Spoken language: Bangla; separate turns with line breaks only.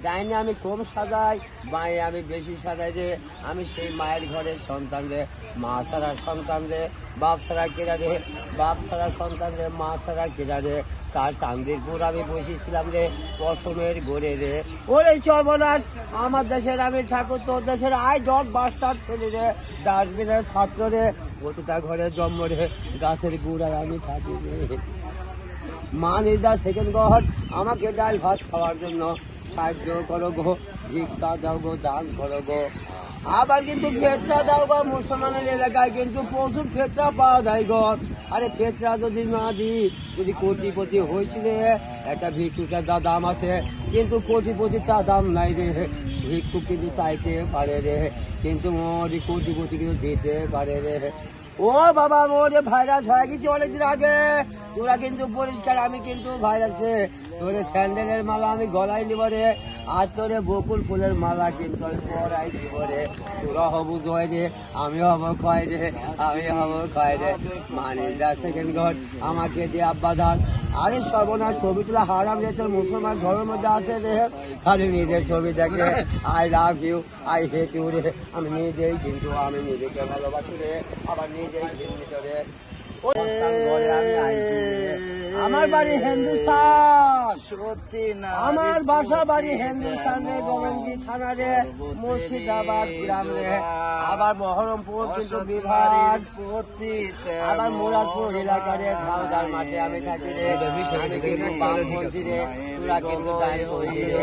ডাইনে আমি কম সাজাই, বাঁয়ে আমি বেশি সাজাই রে। আমি সেই মায়ের ঘরের সন্তান রে, মা ছাড়া সন্তান রে, বাপ ছাড়া কেরা রে, বাপ ছাড়া সন্তান রে, মা ছাড়া কেরা রে। তার চান্দিরপুর আমি বসেছিলাম রে, পশমের গড়ে রে। ওরে সর্বনাশ, আমার দেশের আমি ঠাকুর, তোর দেশের আই ডট বাস্টার ছেলে রে, ডাস্টবিনের ছাত্র রে, প্রতিটা ঘরে জন্ম রে, গাছের গুড়ায় আমি থাকি রে। মা নির্দা সেকেন্ড ঘর আমাকে ডাল ভাত খাওয়ার জন্য সাহায্য করো গো, ভিক্ষা দাও গো, দান করো গো। আবার কিন্তু ফেতরা দাও গো, মুসলমানের এলাকায় কিন্তু প্রচুর ফেতরা পাওয়া যায় গো। আরে ফেতরা যদি না দিই, যদি কোটিপতি হয়েছিল, একটা ভিক্ষুকের দাম আছে, কিন্তু কোটিপতিটা দাম নাই রে। ভিক্ষুক কিন্তু চাইতে পারে রে, কিন্তু ওরে কোটিপতি কিন্তু দিতে পারে রে। ও বাবা, ওরে ভাইরাস হয়ে গেছে অনেকদিন আগে, তোরা কিন্তু পরিষ্কার, আমি কিন্তু ভাইরাসে। তোরে স্যান্ডেলের মালা আমি গলায় নিব রে, আর তোরে বকুল ফুলের মালা কিন্তু আমি পরাই দিব রে। তোরা হবু জয় রে, আমি হব ক্ষয় রে, আমি হব ক্ষয় রে। মানে যা সেকেন্ড ঘর আমাকে দিয়ে আব্বা দান। আরে সর্বনাশ, ছবি তোলা হারাম রে, তোর মুসলমান ঘরের মধ্যে আছে রে। খালি নিজের ছবি দেখে I love you, I hate you রে। আমি নিজেই কিন্তু আমি নিজেকে ভালোবাসি রে, আবার নিজেই ঘৃণিত রে। আমার বাড়ি হিন্দুস্তান, সত্যি না আমার বাসা বাড়ি হিন্দুস্তানে, গরঙ্গি থানা রে, মুর্শিদাবাদ গ্রাম রে। আবার বহরমপুর কিন্তু বিভাগ, আবার মুরাদপুর এলাকারে ঝাউদার মাঠে আমি থাকি রে। আমি কিন্তু বামপন্থী রে, তোরা কিন্তু ডানপন্থী রে।